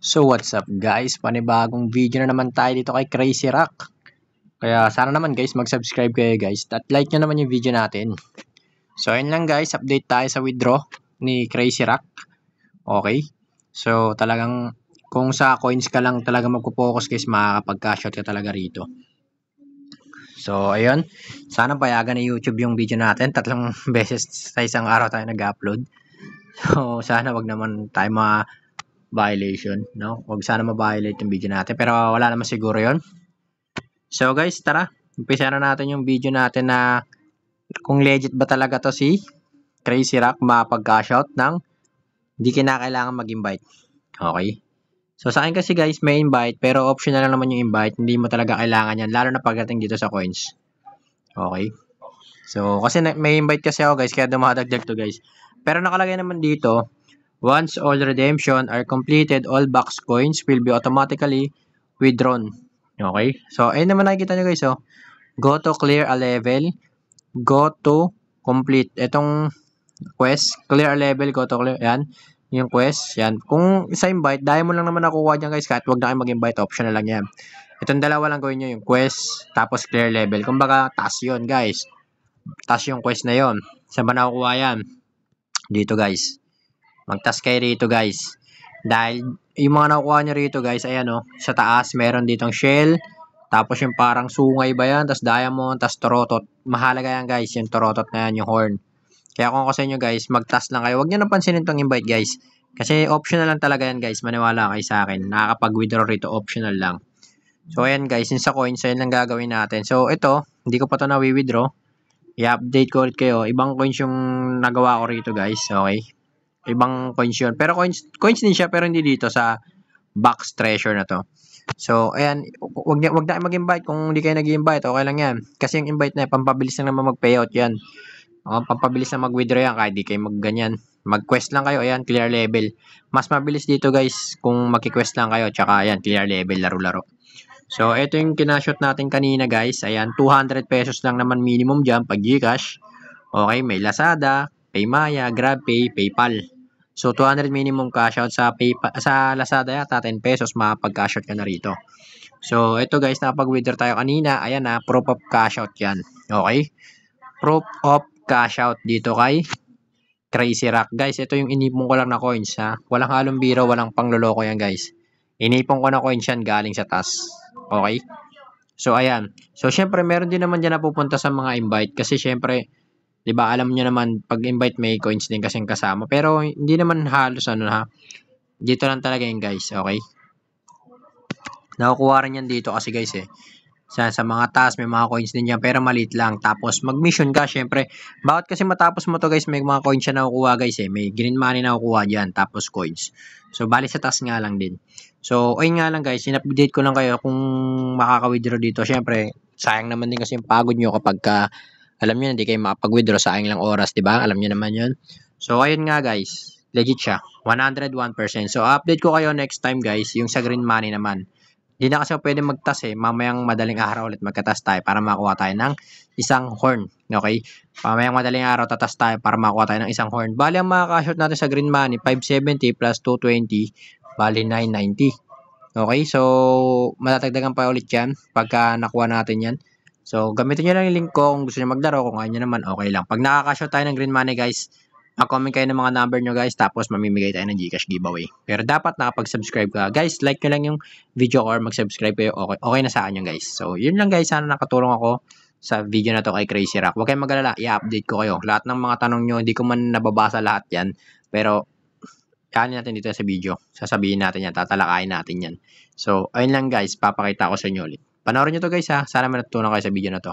So what's up guys, panibagong video na naman tayo dito kay Crazy Rock. Kaya sana naman guys mag-subscribe kayo guys at like nyo naman yung video natin. So ayun lang guys, update tayo sa withdraw ni Crazy Rock. Okay, so talagang kung sa coins ka lang talaga magpo-focus guys, makakapag-cash out ka talaga rito. So ayun, sana payagan ni YouTube yung video natin, 3 beses sa isang araw tayo nag-upload. So sana wag naman tayo violation, no? Huwag sana ma-violate yung video natin. Pero wala naman siguro yon. So guys, tara. Umpisa na natin yung video natin na kung legit ba talaga to si Crazy Rock mapag-cash out ng hindi kinakailangan mag-invite. Okay? So sa akin kasi guys, may invite pero optional lang naman yung invite. Hindi mo talaga kailangan yan. Lalo na pagdating dito sa coins. Okay? So kasi may invite kasi ako guys, kaya dumadagdag to guys. Pero nakalagay naman dito, once all redemption are completed, all box coins will be automatically withdrawn. Okay? So, ayun naman nakikita nyo guys, oh. Go to clear a level. Go to complete. Itong quest, clear a level, go to clear. Yan. Yung quest, yan. Kung sa invite, dahil mo lang naman nakukuha dyan guys, kahit wag na kayo mag-invite, optional lang yan. Itong dalawa lang gawin nyo, yung quest, tapos clear level. Kumbaga, task yun guys. Task yung quest na yon. Saan ba nakukuha yan? Dito guys. Mag-task kayo rito guys. Dahil yung mga nakukuha nyo rito guys, ayan o, sa taas meron ditong shell. Tapos yung parang sungay ba yan, tapos diamond, tapos torotot. Mahalaga yan guys, yung torotot na yan, yung horn. Kaya kung ako sa inyo guys, mag-task lang kayo. Huwag nyo napansinin itong invite guys. Kasi optional lang talaga yan guys, maniwala kayo sa akin. Nakakapag-withdraw rito, optional lang. So ayan guys, yung sa coins, ayan lang gagawin natin. So ito, hindi ko pa ito na-withdraw. I-update ko ulit kayo. Ibang coins yung nagawa ko rito guys, okay? Ibang coins yun. Pero coins din siya, pero hindi dito sa box treasure na to. So, ayan, wag na kayo mag-invite. Kung hindi kayo nag-invite, okay lang yan. Kasi yung invite na pampabilis lang naman mag-payout yan. Pampabilis na mag-withdraw yan, kahit di kayo mag-ganyan. Mag-quest lang kayo, ayan, clear level. Mas mabilis dito guys, kung mag-quest lang kayo, tsaka ayan, clear level, laro-laro. So, ito yung kinashot natin kanina guys. Ayan, 200 pesos lang naman minimum dyan pag Gcash. Okay, may Lazada, Paymaya, GrabPay, PayPal. So 200 minimum cash out sa Lazada yata 10 pesos makapag-cash out ka na rito. So ito guys, nakapag-withdraw tayo kanina. Ayan na, proof of cash out yan. Okay? Proof of cash out dito kay Crazy Rock. Guys, ito yung inipon ko lang na coins ha. Walang halong biro, walang pangloloko yan guys. Inipon ko na coins yan galing sa task. Okay? So ayan. So syempre meron din naman dyan napupunta sa mga invite kasi syempre 'di ba, alam niyo naman pag invite may coins din kasing kasama. Pero hindi naman halos ano ha. Dito lang talaga yung guys, okay? Nakukuha rin yan dito kasi guys eh. Sa mga task may mga coins din yan pero maliit lang. Tapos mag-mission ka syempre. Bakit kasi matapos mo to guys, may mga coins siya nakukuha guys eh. May green money nakukuha diyan tapos coins. So bali sa task nga lang din. So ayun nga lang guys, in-update ko lang kayo kung makaka-withdraw dito. Syempre, sayang naman din kasi yung pagod nyo kapag alam niyo hindi kayo makapag-withdraw, sayang lang oras, 'di ba? Alam niyo naman 'yon. So ayun nga guys, legit siya. 101%. So update ko kayo next time guys, yung sa green money naman. Hindi na kasi pwede mag-task eh. Mamayang madaling araw ulit magka-task tayo para makuha tayo ng isang horn. Okay? Mamayang madaling araw tatas tayo para makuha tayo ng isang horn. Bali ang makaka-cash out natin sa green money 570 plus 220, bali 990. Okay? So matatagdagan pa ulit 'yan pagka nakuha natin 'yan. So, gamitin nyo lang yung link ko kung gusto nyo magdaro. Kung ayaw nyo naman, okay lang. Pag nakaka-show tayo ng green money, guys, mag-comment kayo ng mga number nyo, guys. Tapos, mamimigay tayo ng Gcash giveaway. Pero dapat nakapag-subscribe ka. Guys, like nyo lang yung video or mag-subscribe kayo. Okay na sa akin yun, guys. So, yun lang, guys. Sana nakatulong ako sa video na to kay Crazy Rock. Huwag kayong mag-alala. I-update ko kayo. Lahat ng mga tanong nyo, hindi ko man nababasa lahat yan. Pero, kanin natin dito sa video. Sasabihin natin yan. Tatalakayin natin yan. So, ayun lang, guys. Papakita ko sa inyo ulit. Panoorin nyo to guys ha. Sana may natutunan kayo sa video na to.